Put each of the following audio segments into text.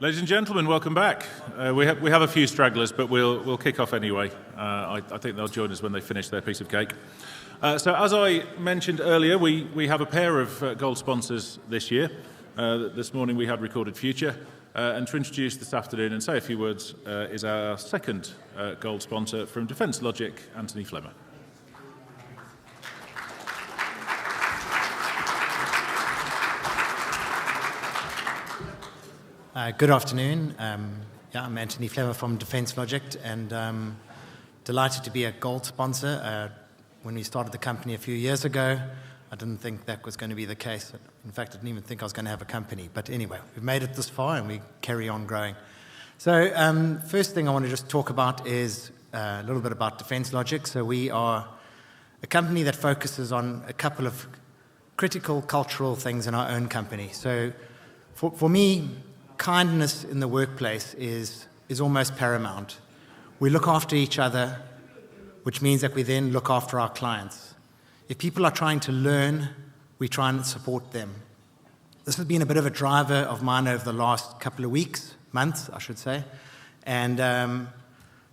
Ladies and gentlemen, welcome back. We have a few stragglers, but we'll kick off anyway. I think they'll join us when they finish their piece of cake. So as I mentioned earlier, we have a pair of gold sponsors this year. This morning we had Recorded Future. And to introduce this afternoon and say a few words is our second gold sponsor from Defence Logic, Anthony Flemmer. Good afternoon. I'm Anthony Flemmer from Defence Logic, and delighted to be a gold sponsor. When we started the company a few years ago, I didn't think that was going to be the case. In fact, I didn't even think I was going to have a company. But anyway, we've made it this far, and we carry on growing. So first thing I want to just talk about is a little bit about Defence Logic. So we are a company that focuses on a couple of critical cultural things in our own company. So for me, kindness in the workplace is almost paramount. We look after each other, which means that we then look after our clients. If people are trying to learn, we try and support them. This has been a bit of a driver of mine over the last couple of weeks, months, I should say, and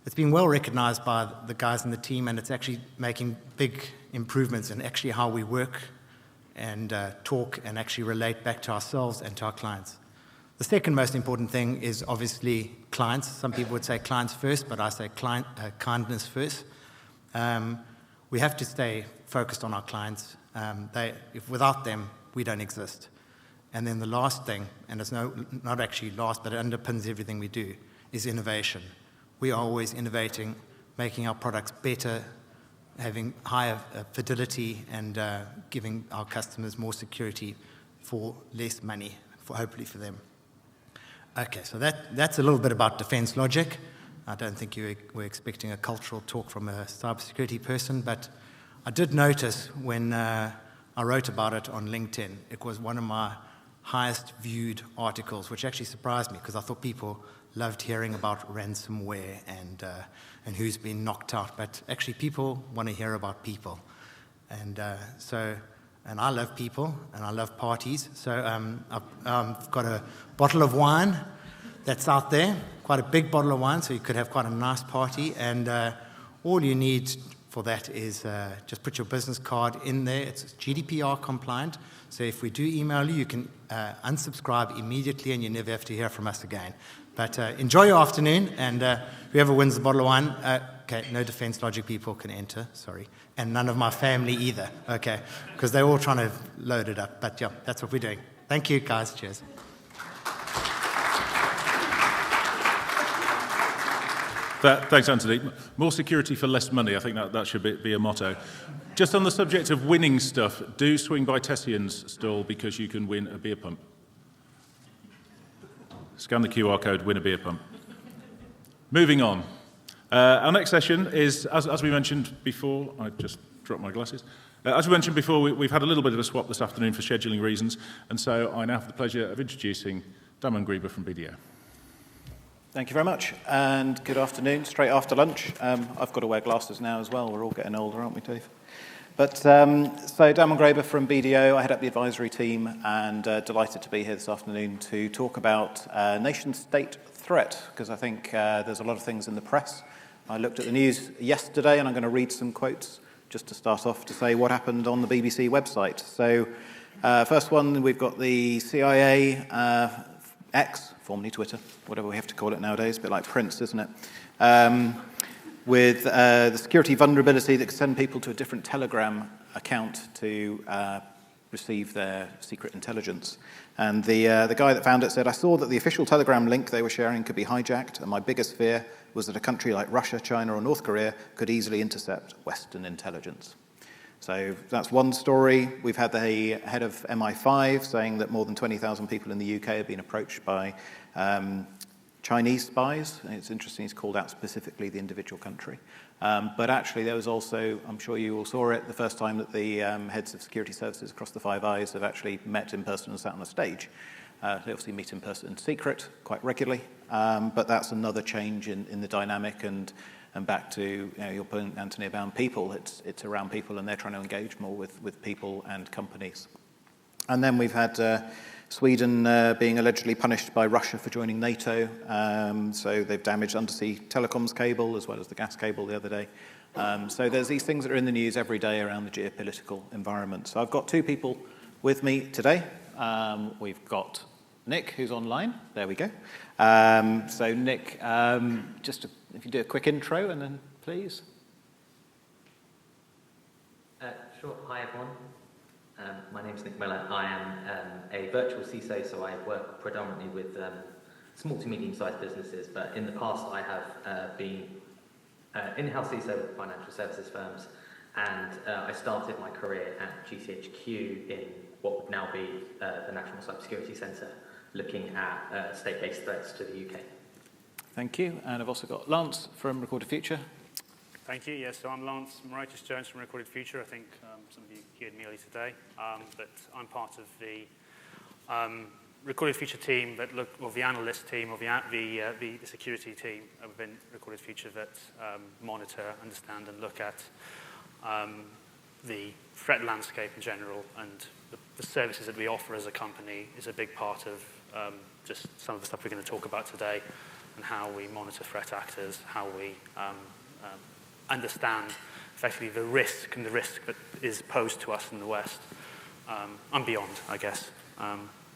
it's been well recognized by the guys in the team, and it's actually making big improvements in actually how we work and talk and actually relate back to ourselves and to our clients. The second most important thing is obviously clients. Some people would say clients first, but I say kindness first. We have to stay focused on our clients. If without them, we don't exist. And then the last thing, and it's not actually last, but it underpins everything we do, is innovation. We are always innovating, making our products better, having higher fidelity, and giving our customers more security for less money, hopefully for them. Okay, so that's a little bit about Defence Logic. I don't think you were expecting a cultural talk from a cybersecurity person, but I did notice when I wrote about it on LinkedIn, it was one of my highest viewed articles, which actually surprised me because I thought people loved hearing about ransomware and who's been knocked out. But actually people want to hear about people. And and I love people, and I love parties. So I've got a bottle of wine that's out there, quite a big bottle of wine, so you could have quite a nice party. And all you need for that is just put your business card in there. It's GDPR compliant. So if we do email you, you can unsubscribe immediately, and you never have to hear from us again. But enjoy your afternoon, and whoever wins the bottle of wine, okay, no Defence Logic people can enter, sorry. And none of my family either, okay, because they're all trying to load it up. But yeah, that's what we're doing. Thank you, guys. Cheers. Thanks, Anthony. More security for less money. I think that should be a motto. Just on the subject of winning stuff, do swing by Tessian's stall because you can win a beer pump. Scan the QR code, win a beer pump. Moving on. Our next session is, as we mentioned before, I just dropped my glasses. As we mentioned before, we've had a little bit of a swap this afternoon for scheduling reasons, and so I now have the pleasure of introducing Damon Greber from BDO. Thank you very much, and good afternoon, straight after lunch. I've got to wear glasses now as well. We're all getting older, aren't we, Dave? But so Damon Greber from BDO, I head up the advisory team, and delighted to be here this afternoon to talk about nation-state threat, because I think there's a lot of things in the press. I looked at the news yesterday, and I'm going to read some quotes just to start off to say what happened on the BBC website. So first one, we've got the CIA X, formerly Twitter, whatever we have to call it nowadays, a bit like Prince, isn't it? With the security vulnerability that could send people to a different Telegram account to receive their secret intelligence. And the guy that found it said, "I saw that the official Telegram link they were sharing could be hijacked, and my biggest fear was that a country like Russia, China, or North Korea could easily intercept Western intelligence." So that's one story. We've had the head of MI5 saying that more than 20,000 people in the UK have been approached by Chinese spies. And it's interesting he's called out specifically the individual country. But actually there was also, I'm sure you all saw it, the first time that the heads of security services across the Five Eyes have actually met in person and sat on a stage. They obviously meet in person in secret quite regularly, but that's another change in the dynamic, and back to your point, Anthony, about people. It's around people, and they're trying to engage more with people and companies. And then we've had Sweden being allegedly punished by Russia for joining NATO. So they've damaged undersea telecoms cable as well as the gas cable the other day. So there's these things that are in the news every day around the geopolitical environment. So I've got two people with me today. We've got Nick, who's online. There we go. So Nick, if you do a quick intro and then please. Sure. Hi, everyone. My name is Nick Miller. I am a virtual CISO, so I work predominantly with small to medium-sized businesses, but in the past I have been in-house CISO with financial services firms, and I started my career at GCHQ in what would now be the National Cybersecurity Centre, looking at state-based threats to the UK. Thank you. And I've also got Lance from Recorded Future. Thank you. Yes, so I'm Lance Mauritius-Jones from Recorded Future. I think some of you heard me earlier today, but I'm part of the Recorded Future team or the analyst team, or the security team within Recorded Future that monitor, understand, and look at the threat landscape in general, and the services that we offer as a company is a big part of just some of the stuff we're going to talk about today, and how we monitor threat actors, how we understand effectively the risk that is posed to us in the West, and beyond, I guess,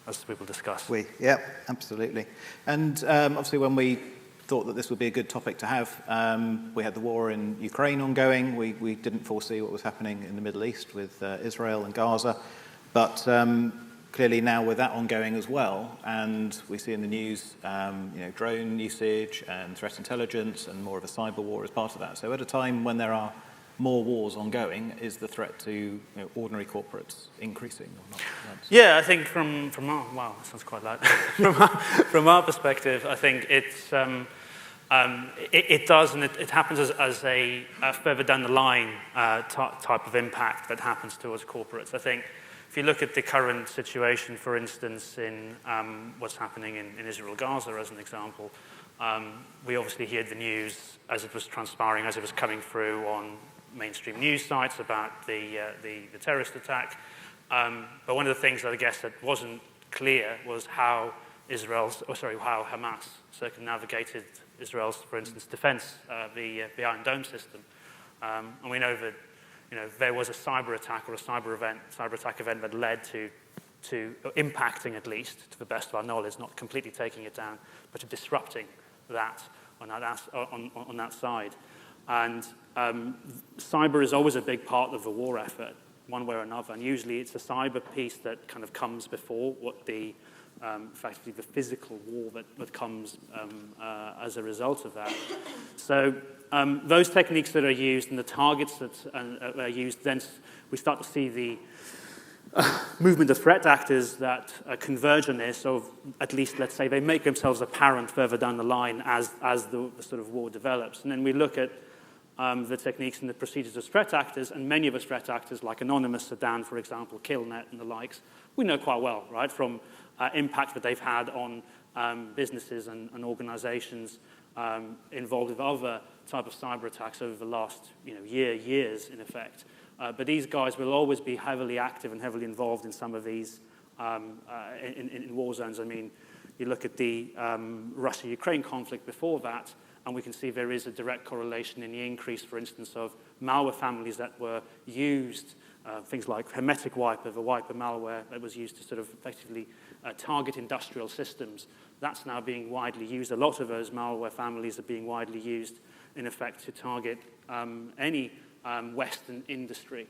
as we will discuss. Yeah, absolutely. And obviously when we thought that this would be a good topic to have, we had the war in Ukraine ongoing. We didn't foresee what was happening in the Middle East with Israel and Gaza. But clearly now with that ongoing as well, and we see in the news drone usage and threat intelligence and more of a cyber war as part of that. So at a time when there are more wars ongoing, is the threat to ordinary corporates increasing or not? Yeah, I think from our, wow, that sounds quite loud. from our perspective, I think it's it does, and it happens as a further down the line type of impact that happens towards corporates. I think if you look at the current situation, for instance, in what's happening in Israel, Gaza, as an example, we obviously heard the news as it was transpiring, as it was coming through on mainstream news sites about the terrorist attack. But one of the things that I guess that wasn't clear was how how Hamas circumnavigated Israel's, for instance, defense, the Iron Dome system. And we know that there was a cyber attack or a cyber attack event that led to impacting, at least, to the best of our knowledge, not completely taking it down, but to disrupting that on that side. And cyber is always a big part of the war effort, one way or another. And usually it's a cyber piece that kind of comes before what effectively the physical war that comes as a result of that. So those techniques that are used and the targets that are used, then we start to see the movement of threat actors that converge on this, or at least, let's say, they make themselves apparent further down the line as the sort of war develops. And then we look at the techniques and the procedures of threat actors, and many of the threat actors, like Anonymous, Sedan, for example, Killnet and the likes, we know quite well, right, from impact that they've had on businesses and organizations involved with other type of cyber attacks over the last years, in effect. But these guys will always be heavily active and heavily involved in some of these in war zones. I mean, you look at the Russia-Ukraine conflict before that, and we can see there is a direct correlation in the increase, for instance, of malware families that were used, things like Hermetic Wiper, the wiper malware that was used to sort of effectively target industrial systems. That's now being widely used. A lot of those malware families are being widely used, in effect, to target any Western industry.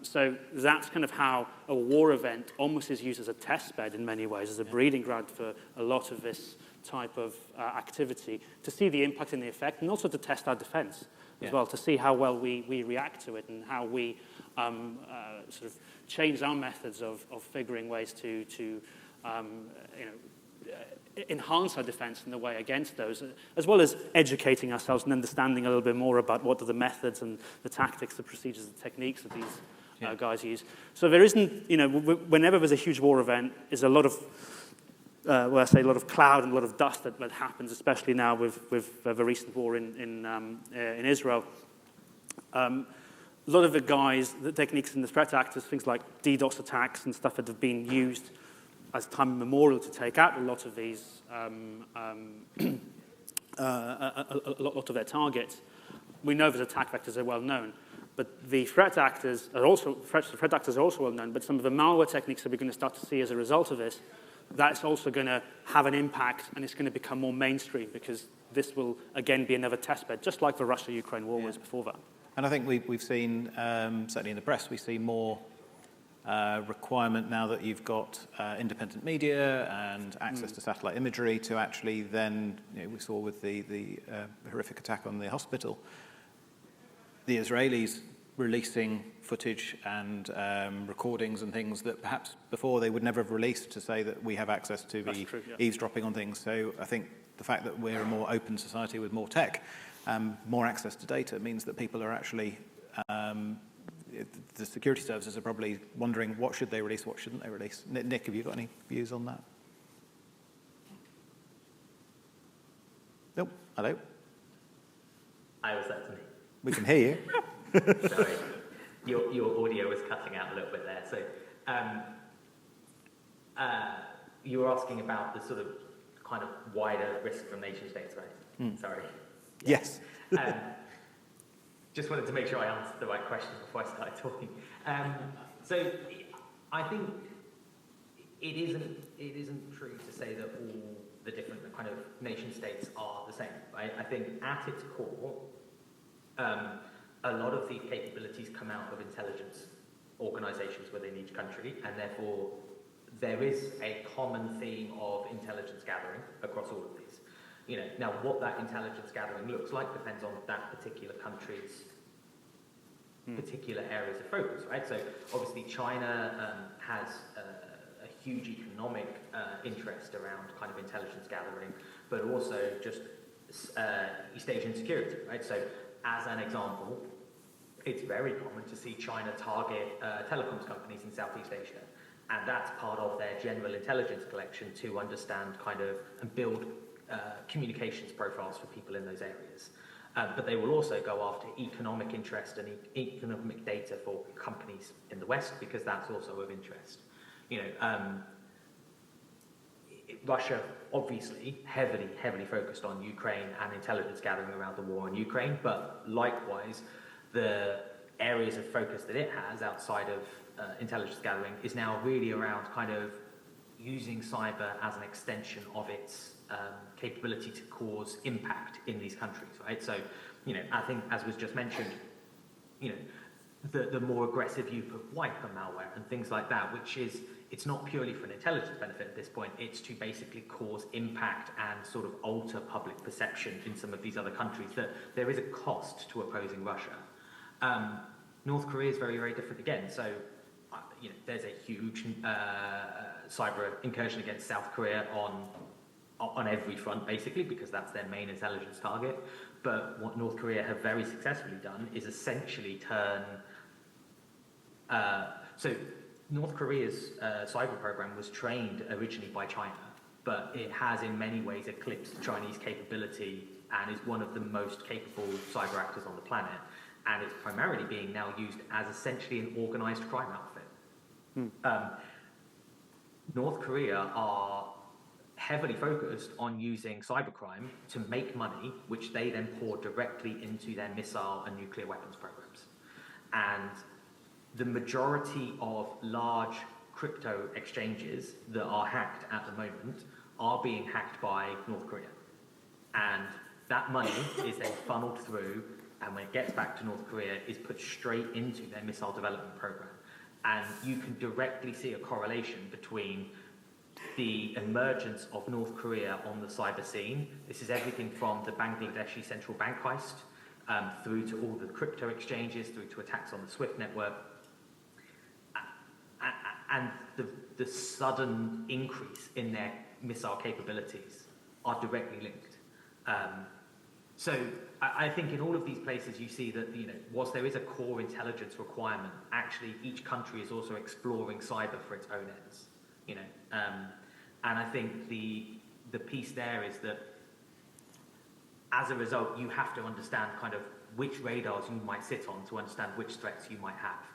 So that's kind of how a war event almost is used as a test bed in many ways, as a breeding ground for a lot of this type of activity, to see the impact and the effect, and also to test our defense as well, to see how well we react to it and how we sort of change our methods of figuring ways to enhance our defense in the way against those, as well as educating ourselves and understanding a little bit more about what are the methods and the tactics, the procedures, the techniques that these guys use. So there isn't, whenever there's a huge war event, is a lot of, a lot of cloud and a lot of dust that happens, especially now with the recent war in Israel. A lot of the guys, the techniques and the threat actors, things like DDoS attacks and stuff that have been used as time immemorial to take out a lot of these, a lot of their targets. We know those attack vectors are well known, but the threat actors are also well known, but some of the malware techniques that we're going to start to see as a result of this, that's also going to have an impact, and it's going to become more mainstream, because this will, again, be another testbed, just like the Russia-Ukraine war was before that. And I think we've seen, certainly in the press, we see more requirement now that you've got independent media and access to satellite imagery to actually then, we saw with the horrific attack on the hospital, the Israelis releasing footage and recordings and things that perhaps before they would never have released, to say that we have access to the eavesdropping on things. So I think the fact that we're a more open society with more tech, more access to data, means that people are actually, the security services are probably wondering what should they release, what shouldn't they release. Nick, have you got any views on that? Nope. Hello? Was that to me? We can hear you. Sorry, your audio was cutting out a little bit there. So you were asking about the sort of kind of wider risk from nation states, right? Sorry. Yes. Just wanted to make sure I answered the right question before I started talking. So I think it isn't true to say that all the different kind of nation states are the same, right? I think at its core, a lot of these capabilities come out of intelligence organizations within each country, and therefore there is a common theme of intelligence gathering across all of these. Now what that intelligence gathering looks like depends on that particular country's particular areas of focus, right? So obviously China has a huge economic interest around kind of intelligence gathering, but also just East Asian security, right? So as an example, it's very common to see China target telecoms companies in Southeast Asia. And that's part of their general intelligence collection to understand kind of and build communications profiles for people in those areas. But they will also go after economic interest and economic data for companies in the West, because that's also of interest. Russia obviously heavily focused on Ukraine and intelligence gathering around the war in Ukraine, but likewise the areas of focus that it has outside of intelligence gathering is now really around kind of using cyber as an extension of its capability to cause impact in these countries, right? So, I think, as was just mentioned, the more aggressive use of wiper malware and things like that, which is, it's not purely for an intelligence benefit at this point, it's to basically cause impact and sort of alter public perception in some of these other countries, that there is a cost to opposing Russia. North Korea is very, very different again. So, there's a huge cyber incursion against South Korea on every front, basically, because that's their main intelligence target. But what North Korea have very successfully done is essentially turn... so North Korea's cyber program was trained originally by China, but it has in many ways eclipsed Chinese capability and is one of the most capable cyber actors on the planet. And it's primarily being now used as essentially an organized crime outfit. North Korea are heavily focused on using cybercrime to make money, which they then pour directly into their missile and nuclear weapons programs. And the majority of large crypto exchanges that are hacked at the moment are being hacked by North Korea. And that money is then funneled through, and when it gets back to North Korea, is put straight into their missile development program. And you can directly see a correlation between the emergence of North Korea on the cyber scene. This is everything from the Bangladeshi central bank heist, through to all the crypto exchanges, through to attacks on the SWIFT network. And the sudden increase in their missile capabilities are directly linked. So I think in all of these places you see that, whilst there is a core intelligence requirement, actually each country is also exploring cyber for its own ends. And I think the piece there is that as a result, you have to understand kind of which radars you might sit on to understand which threats you might have.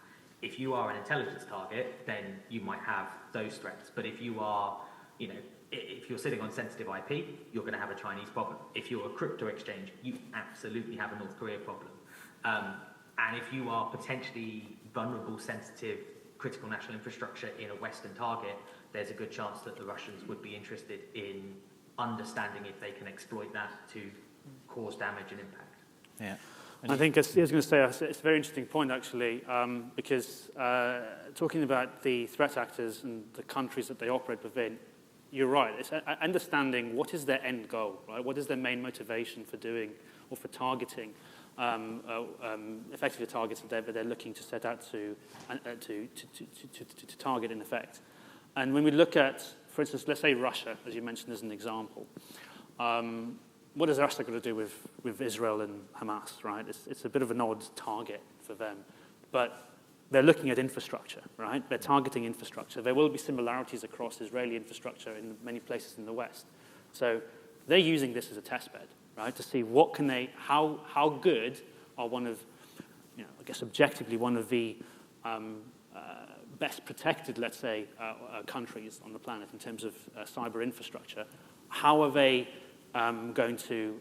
If you are an intelligence target, then you might have those threats. But if you are, if you're sitting on sensitive IP, you're going to have a Chinese problem. If you're a crypto exchange, you absolutely have a North Korea problem. And if you are potentially vulnerable, sensitive, critical national infrastructure in a Western target, there's a good chance that the Russians would be interested in understanding if they can exploit that to cause damage and impact. Yeah. I think I was going to say it's a very interesting point, actually, because talking about the threat actors and the countries that they operate within, you're right. It's understanding what is their end goal, right? What is their main motivation for doing or for targeting effectively targets that they're looking to set out to target in effect. And when we look at, for instance, let's say Russia, as you mentioned as an example, what is Russia going to do with Israel and Hamas, right? It's a bit of an odd target for them, but they're looking at infrastructure, right? They're targeting infrastructure. There will be similarities across Israeli infrastructure in many places in the West. So they're using this as a test bed, right, to see what can they, how good are one of, I guess objectively one of the best protected, let's say, countries on the planet in terms of cyber infrastructure. How are they going to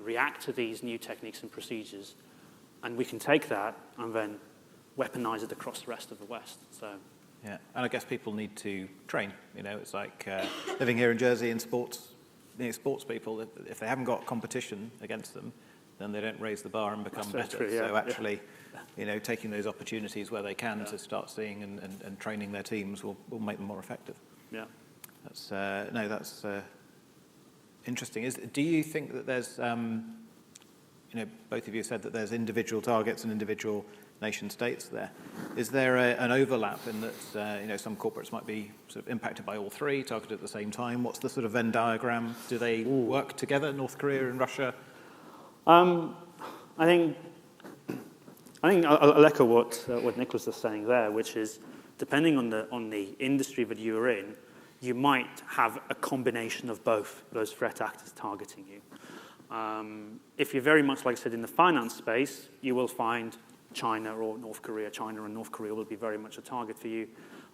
react to these new techniques and procedures? And we can take that and then weaponize it across the rest of the West. So. Yeah, and I guess people need to train. It's like living here in Jersey in sports people, if they haven't got competition against them, then they don't raise the bar and become better. True, yeah. So actually, taking those opportunities where they can to start seeing and training their teams will make them more effective. Yeah. That's interesting. Do you think that there's, both of you said that there's individual targets and individual nation states there. Is there an overlap in that, some corporates might be sort of impacted by all three, targeted at the same time? What's the sort of Venn diagram? Do they work together, North Korea and Russia? I think I'll echo what Nicholas was saying there, which is depending on the industry that you're in, you might have a combination of both those threat actors targeting you. If you're very much, like I said, in the finance space, you will find China or North Korea. China and North Korea will be very much a target for you.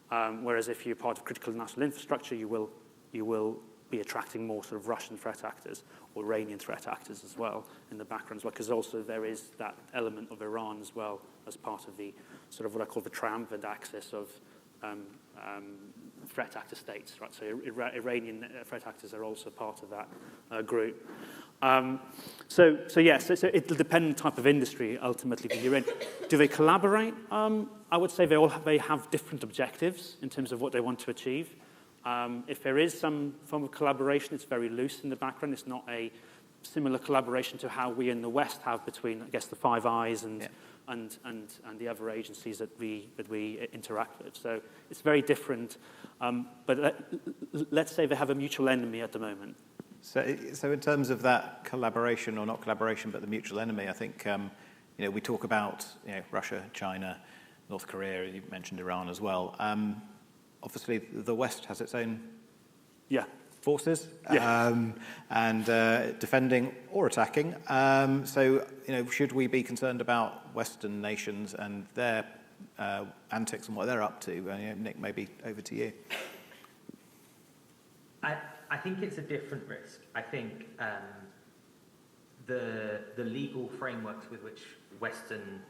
Whereas if you're part of critical national infrastructure, you will be attracting more sort of Russian threat actors or Iranian threat actors as well in the background, because also there is that element of Iran as well as part of the sort of what I call the triumvirate axis of threat actor states, right? So Iranian threat actors are also part of that group. So it'll depend on the type of industry ultimately that you're in. Do they collaborate? I would say they have different objectives in terms of what they want to achieve. If there is some form of collaboration, it's very loose in the background. It's not a similar collaboration to how we in the West have between, I guess, the Five Eyes and the other agencies that we interact with. So it's very different. But let's say they have a mutual enemy at the moment. So in terms of that collaboration, or not collaboration, but the mutual enemy, I think we talk about Russia, China, North Korea. You mentioned Iran as well. Obviously, the West has its own forces, and defending or attacking. So should we be concerned about Western nations and their antics and what they're up to? Nick, maybe over to you. I think it's a different risk. I think the legal frameworks with which Western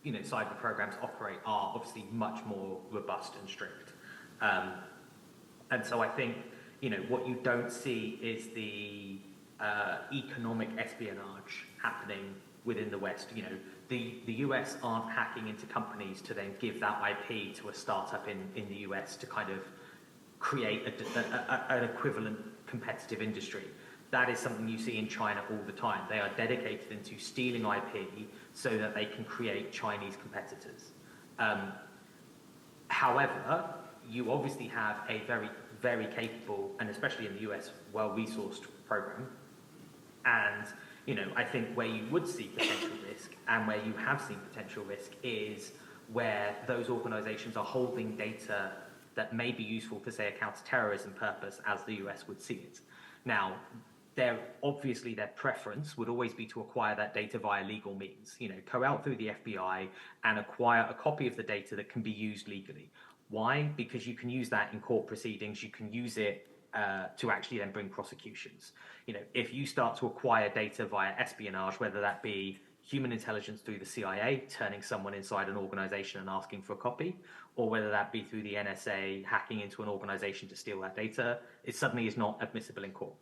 cyber programs operate are obviously much more robust and strict. And so I think what you don't see is the economic espionage happening within the West. The US aren't hacking into companies to then give that IP to a startup in the US to kind of create an equivalent competitive industry. That is something you see in China all the time. They are dedicated into stealing IP so that they can create Chinese competitors. However, you obviously have a very, very capable, and especially in the US, well-resourced program. And, I think where you would see potential risk and where you have seen potential risk is where those organizations are holding data that may be useful for, say, a counter-terrorism purpose as the US would see it. Now, obviously their preference would always be to acquire that data via legal means. Go out through the FBI and acquire a copy of the data that can be used legally. Why? Because you can use that in court proceedings. You can use it to actually then bring prosecutions. If you start to acquire data via espionage, whether that be human intelligence through the CIA, turning someone inside an organization and asking for a copy, or whether that be through the NSA hacking into an organization to steal that data, it suddenly is not admissible in court.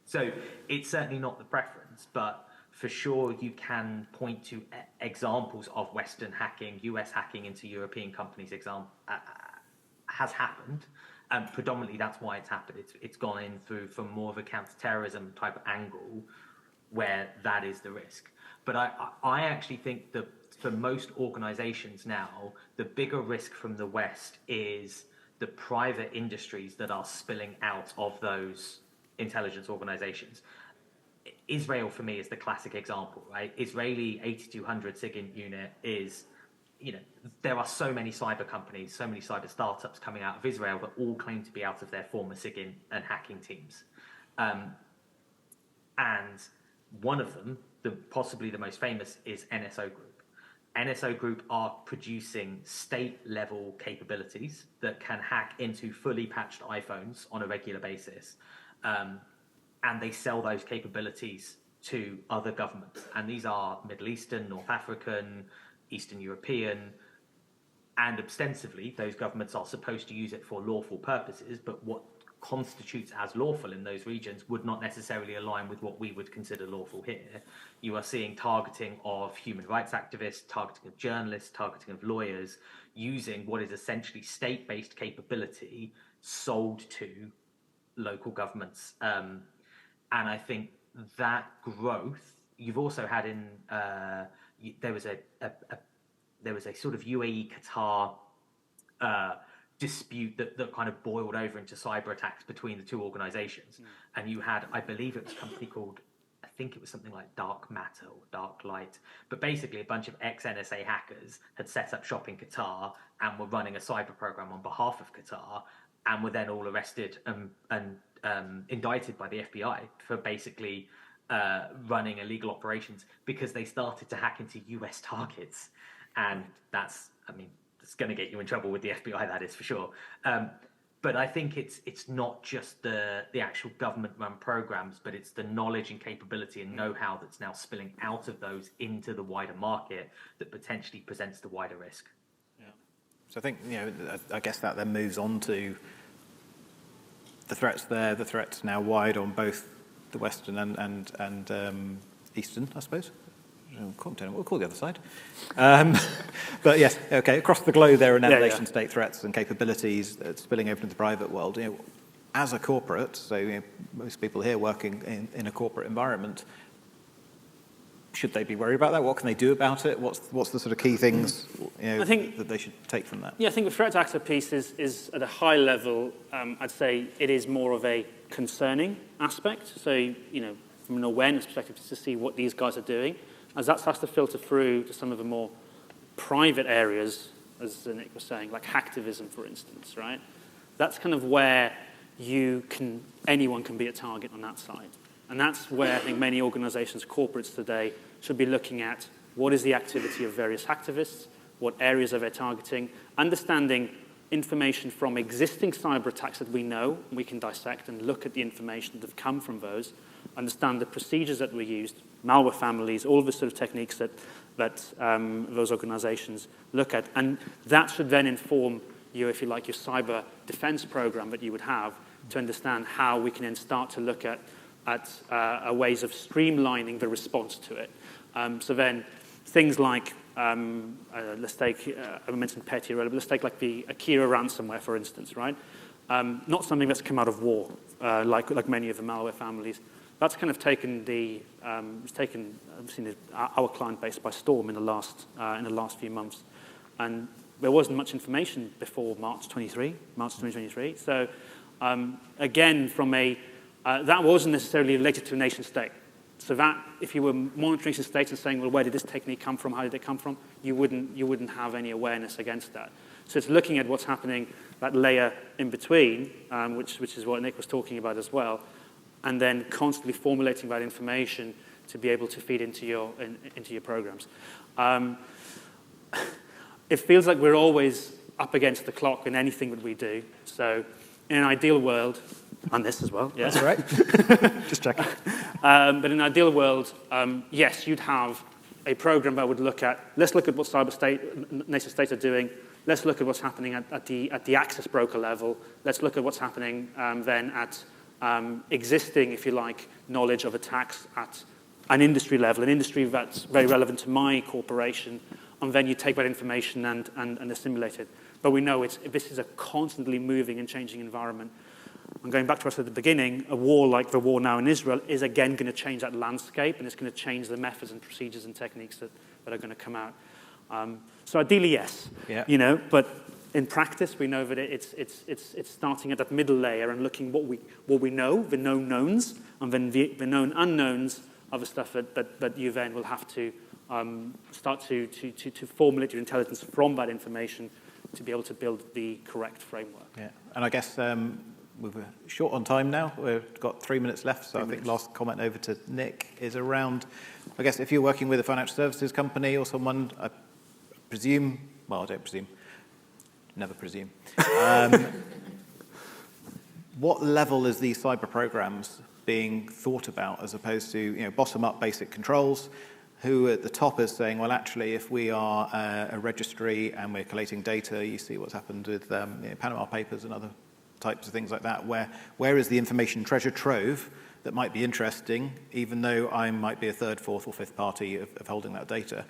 So it's certainly not the preference, but for sure you can point to examples of Western hacking, US hacking into European companies has happened. And predominantly that's why it's happened. It's gone in through from more of a counterterrorism type of angle where that is the risk. But I actually think that for most organizations now, the bigger risk from the West is the private industries that are spilling out of those intelligence organizations. Israel, for me, is the classic example, right? Israeli 8200 SIGINT unit is, there are so many cyber companies, so many cyber startups coming out of Israel that all claim to be out of their former SIGINT and hacking teams. And one of them, possibly the most famous, is NSO Group. NSO Group are producing state-level capabilities that can hack into fully patched iPhones on a regular basis. And they sell those capabilities to other governments. And these are Middle Eastern, North African, Eastern European, and ostensibly those governments are supposed to use it for lawful purposes, but what constitutes as lawful in those regions would not necessarily align with what we would consider lawful here. You are seeing targeting of human rights activists, targeting of journalists, targeting of lawyers, using what is essentially state-based capability sold to local governments. And I think that growth, you've also had in, there was a sort of UAE Qatar dispute that kind of boiled over into cyber attacks between the two organizations. And you had, I believe it was a company called, I think it was something like Dark Matter or Dark Light, but basically a bunch of ex-NSA hackers had set up shop in Qatar and were running a cyber program on behalf of Qatar and were then all arrested and indicted by the FBI for basically running illegal operations because they started to hack into US targets. And that's, it's going to get you in trouble with the FBI, that is for sure. But I think it's not just the actual government-run programs, but it's the knowledge and capability and know-how that's now spilling out of those into the wider market that potentially presents the wider risk. Yeah. So I think, I guess that then moves on to the threats there. The threats now wide on both the Western and Eastern, I suppose. We'll call the other side. But yes, okay, across the globe there are now nation-state threats and capabilities spilling over into the private world. As a corporate, so most people here working in a corporate environment, should they be worried about that? What can they do about it? What's the sort of key things I think, that they should take from that? Yeah, I think the threat actor piece is at a high level, I'd say it is more of a concerning aspect. So, from an awareness perspective, to see what these guys are doing. As that starts to filter through to some of the more private areas, as Nick was saying, like hacktivism, for instance, right? That's kind of where anyone can be a target on that side. And that's where I think many organizations, corporates today, should be looking at what is the activity of various hacktivists, what areas are they targeting, understanding information from existing cyber attacks that we know, we can dissect and look at the information that have come from those, understand the procedures that were used, malware families, all of the sort of techniques that those organizations look at. And that should then inform you, if you like, your cyber defense program that you would have to understand how we can then start to look at ways of streamlining the response to it. So then things like, let's take, I mentioned petty earlier, but let's take like the Akira ransomware, for instance, right? Not something that's come out of war, like many of the malware families. That's kind of taken our client base by storm in the last few months, and there wasn't much information before March 2023. So again, that wasn't necessarily related to a nation state. So that if you were monitoring nation states and saying, well, where did this technique come from? How did it come from? You wouldn't have any awareness against that. So it's looking at what's happening, that layer in between, which is what Nick was talking about as well. and then constantly formulating that information to be able to feed into your programs. It feels like we're always up against the clock in anything that we do. So in an ideal world, and this as well, yeah. That's all right. Just checking. But in an ideal world, yes, you'd have a program that would look at, let's look at what nation states are doing, let's look at what's happening at the access broker level, let's look at what's happening then at existing, if you like, knowledge of attacks at an industry level, an industry that's very relevant to my corporation, and then you take that information and assimilate it. But we know this is a constantly moving and changing environment. And going back to what I said at the beginning, a war like the war now in Israel is again going to change that landscape, and it's going to change the methods and procedures and techniques that are going to come out. So ideally, yes, yeah. But in practice, we know that it's starting at that middle layer and looking what we know, the known knowns, and then the known unknowns are the stuff that you then will have to start to formulate your intelligence from that information to be able to build the correct framework. Yeah, and I guess we're short on time now. We've got 3 minutes left, so I think last comment over to Nick is around, I guess if you're working with a financial services company or someone, I presume, well, I don't presume, never presume. What level is these cyber programs being thought about as opposed to bottom-up basic controls? Who at the top is saying, well, actually, if we are a registry and we're collating data, you see what's happened with Panama Papers and other types of things like that, where is the information treasure trove that might be interesting, even though I might be a third, fourth, or fifth party of holding that data?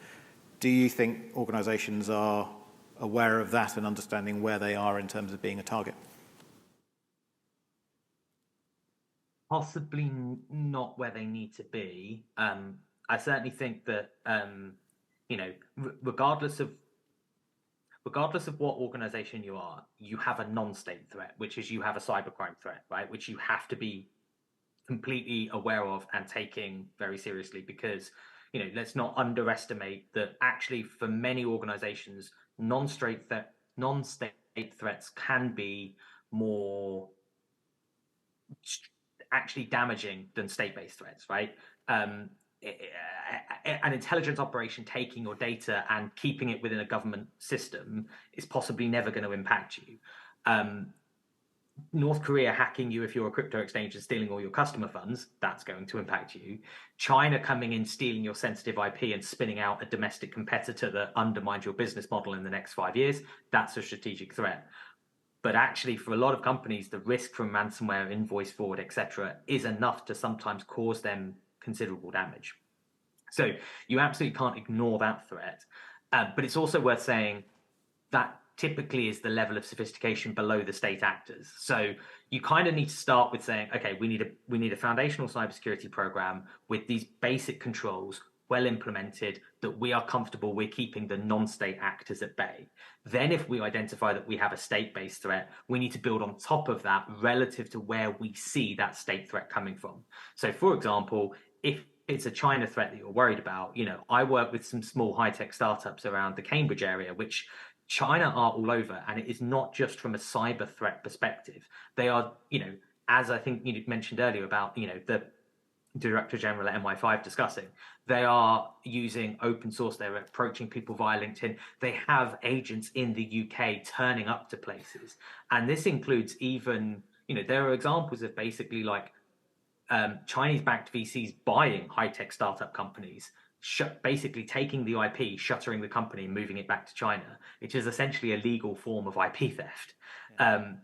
Do you think organizations are aware of that and understanding where they are in terms of being a target? Possibly not where they need to be. I certainly think that, regardless of what organization you are, you have a non-state threat, which is you have a cybercrime threat, right? Which you have to be completely aware of and taking very seriously, because, let's not underestimate that actually for many organizations, non-state threats can be more actually damaging than state-based threats, right? An intelligence operation taking your data and keeping it within a government system is possibly never going to impact you. North Korea hacking you if you're a crypto exchange and stealing all your customer funds, that's going to impact you. China coming in, stealing your sensitive IP and spinning out a domestic competitor that undermines your business model in the next 5 years, that's a strategic threat. But actually, for a lot of companies, the risk from ransomware, invoice fraud, etc., is enough to sometimes cause them considerable damage. So you absolutely can't ignore that threat. But it's also worth saying that typically is the level of sophistication below the state actors. So you kind of need to start with saying, okay, we need a foundational cybersecurity program with these basic controls well implemented, that we are comfortable we're keeping the non-state actors at bay. Then if we identify that we have a state-based threat, we need to build on top of that relative to where we see that state threat coming from. So for example, if it's a China threat that you're worried about, I work with some small high-tech startups around the Cambridge area, which China are all over, and it is not just from a cyber threat perspective. They are, as I think you mentioned earlier about, the Director General at MI5 discussing, they are using open source, they're approaching people via LinkedIn, they have agents in the UK turning up to places. And this includes even, there are examples of basically like Chinese-backed VCs buying high-tech startup companies, basically taking the IP, shuttering the company, and moving it back to China, which is essentially a legal form of IP theft. Yeah.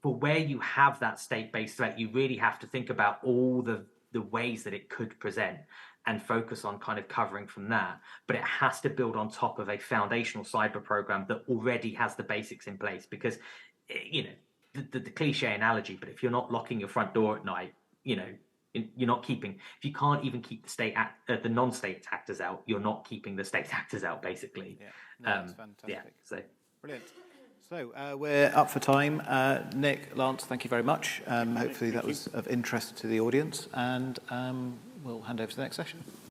For where you have that state-based threat, you really have to think about all the ways that it could present and focus on kind of covering from that. But it has to build on top of a foundational cyber program that already has the basics in place, because, the cliche analogy, but if you're not locking your front door at night, you're not keeping, if you can't even keep the non-state actors out, you're not keeping the state actors out, basically. Yeah, that's fantastic. Yeah, so. Brilliant. So we're up for time. Nick, Lance, thank you very much. Hopefully that was of interest to the audience, and we'll hand over to the next session.